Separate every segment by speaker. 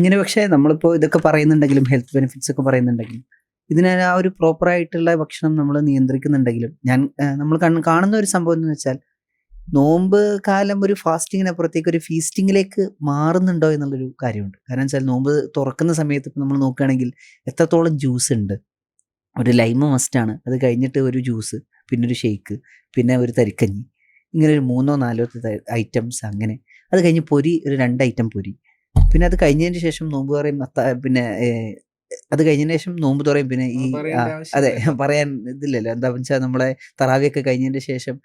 Speaker 1: ഇങ്ങനെ പക്ഷേ നമ്മളിപ്പോൾ ഇതൊക്കെ പറയുന്നുണ്ടെങ്കിലും ഹെൽത്ത് ബെനിഫിറ്റ്സ് ഒക്കെ പറയുന്നുണ്ടെങ്കിലും ഇതിനെ ആ ഒരു പ്രോപ്പറായിട്ടുള്ള ഭക്ഷണം നമ്മൾ നിയന്ത്രിക്കുന്നുണ്ടെങ്കിലും നമ്മൾ കാണുന്ന ഒരു സംഭവം എന്ന് വെച്ചാൽ നോമ്പ് കാലം ഒരു ഫാസ്റ്റിങ്ങിനപ്പുറത്തേക്ക് ഒരു ഫീസ്റ്റിങ്ങിലേക്ക് മാറുന്നുണ്ടോ എന്നുള്ളൊരു കാര്യമുണ്ട്. കാരണം വെച്ചാൽ നോമ്പ് തുറക്കുന്ന സമയത്ത് ഇപ്പം നമ്മൾ നോക്കുകയാണെങ്കിൽ എത്രത്തോളം ജ്യൂസ് ഉണ്ട്. ഒരു ലൈമ് മസ്റ്റാണ്, അത് കഴിഞ്ഞിട്ട് ഒരു ജ്യൂസ്, പിന്നെ ഒരു ഷെയ്ക്ക്, പിന്നെ ഒരു തരിക്കഞ്ഞി, ഇങ്ങനെ ഒരു 3-4 ഐറ്റംസ് അങ്ങനെ. അത് കഴിഞ്ഞ് പൊരി, ഒരു 2 ഐറ്റം പൊരി. പിന്നെ അത് കഴിഞ്ഞതിന് ശേഷം നോമ്പ് തുറയും പിന്നെ അത് കഴിഞ്ഞതിന് ശേഷം നോമ്പ് തുറയും. പിന്നെ ഈ അതെ പറയാൻ ഇതില്ലല്ലോ, എന്താ വെച്ചാൽ നമ്മളെ തറാവിയൊക്കെ കഴിഞ്ഞതിന് ശേഷം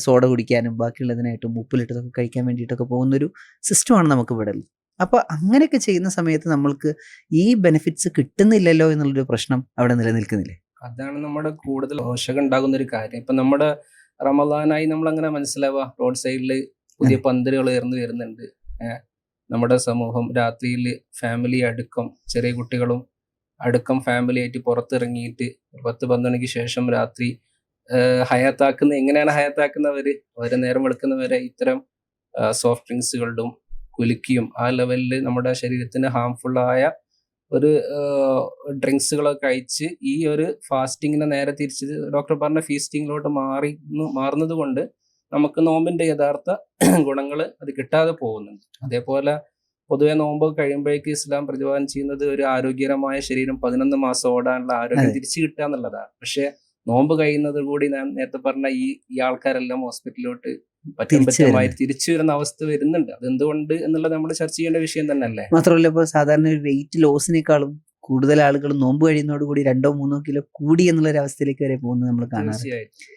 Speaker 1: സോഡ കുടിക്കാനും ബാക്കിയുള്ളതിനായിട്ടും ഉപ്പിലിട്ടതൊക്കെ കഴിക്കാൻ വേണ്ടിയിട്ടൊക്കെ പോകുന്നൊരു സിസ്റ്റമാണ് നമുക്ക് ഇവിടെ ഉള്ളത്. അപ്പോൾ അങ്ങനെയൊക്കെ ചെയ്യുന്ന സമയത്ത് നമ്മൾക്ക് ഈ ബെനിഫിറ്റ്സ് കിട്ടുന്നില്ലല്ലോ എന്നുള്ളൊരു പ്രശ്നം അവിടെ നിലനിൽക്കുന്നില്ലേ?
Speaker 2: അതാണ് നമ്മുടെ കൂടുതൽ പോഷകം ഉണ്ടാകുന്ന ഒരു കാര്യം. ഇപ്പൊ നമ്മുടെ റമദാനായി നമ്മൾ അങ്ങനെ മനസ്സിലാവുക, റോഡ് സൈഡിൽ പുതിയ പന്തലുകൾ ഉയർന്നു വരുന്നുണ്ട്. നമ്മുടെ സമൂഹം രാത്രിയിൽ ഫാമിലി അടുക്കം, ചെറിയ കുട്ടികളും അടുക്കം ഫാമിലി ആയിട്ട് പുറത്തിറങ്ങിയിട്ട് 10-12 മണിക്ക് ശേഷം രാത്രി എങ്ങനെയാണ് ഹയാത്താക്കുന്നവര് അവരെ നേരം വെളുക്കുന്നവരെ ഇത്തരം സോഫ്റ്റ് ഡ്രിങ്ക്സുകളുടെ കുലുക്കിയും ആ ലെവലിൽ നമ്മുടെ ശരീരത്തിന് ഹാംഫുള്ളായ ഒരു ഡ്രിങ്ക്സുകളൊക്കെ കഴിച്ച് ഈ ഒരു ഫാസ്റ്റിങ്ങിനെ നേരെ തിരിച്ച് ഡോക്ടർ പറഞ്ഞ ഫീസ്റ്റിങ്ങിലോട്ട് മാറുന്നത് കൊണ്ട് നമുക്ക് നോമ്പിന്റെ യഥാർത്ഥ ഗുണങ്ങൾ അത് കിട്ടാതെ പോകുന്നുണ്ട്. അതേപോലെ പൊതുവെ നോമ്പ് കഴിയുമ്പോഴേക്ക് ഇസ്ലാം പ്രതിപാദനം ചെയ്യുന്നത് ഒരു ആരോഗ്യകരമായ ശരീരം 11 മാസം ഓടാനുള്ള ആരോഗ്യം തിരിച്ചു കിട്ടുക എന്നുള്ളതാണ്. പക്ഷെ നോമ്പ് കഴിയുന്നത് കൂടി ഞാൻ നേരത്തെ പറഞ്ഞ ഈ ആൾക്കാരെല്ലാം ഹോസ്പിറ്റലിലോട്ട് പറ്റുമായി തിരിച്ചു വരുന്ന അവസ്ഥ വരുന്നുണ്ട്. അതെന്തുകൊണ്ട് എന്നുള്ളത് നമ്മൾ ചർച്ച ചെയ്യേണ്ട വിഷയം തന്നെ അല്ലേ.
Speaker 1: മാത്രമല്ല ഇപ്പോൾ സാധാരണ ഒരു വെയിറ്റ് ലോസിനേക്കാളും കൂടുതൽ ആളുകൾ നോമ്പ് കഴിയുന്നതോടുകൂടി 2-3 കിലോ കൂടി എന്നുള്ളൊരു അവസ്ഥയിലേക്ക് വരെ പോകുന്നത് നമ്മൾ കാണാറുണ്ട്.
Speaker 2: തീർച്ചയായിട്ടും.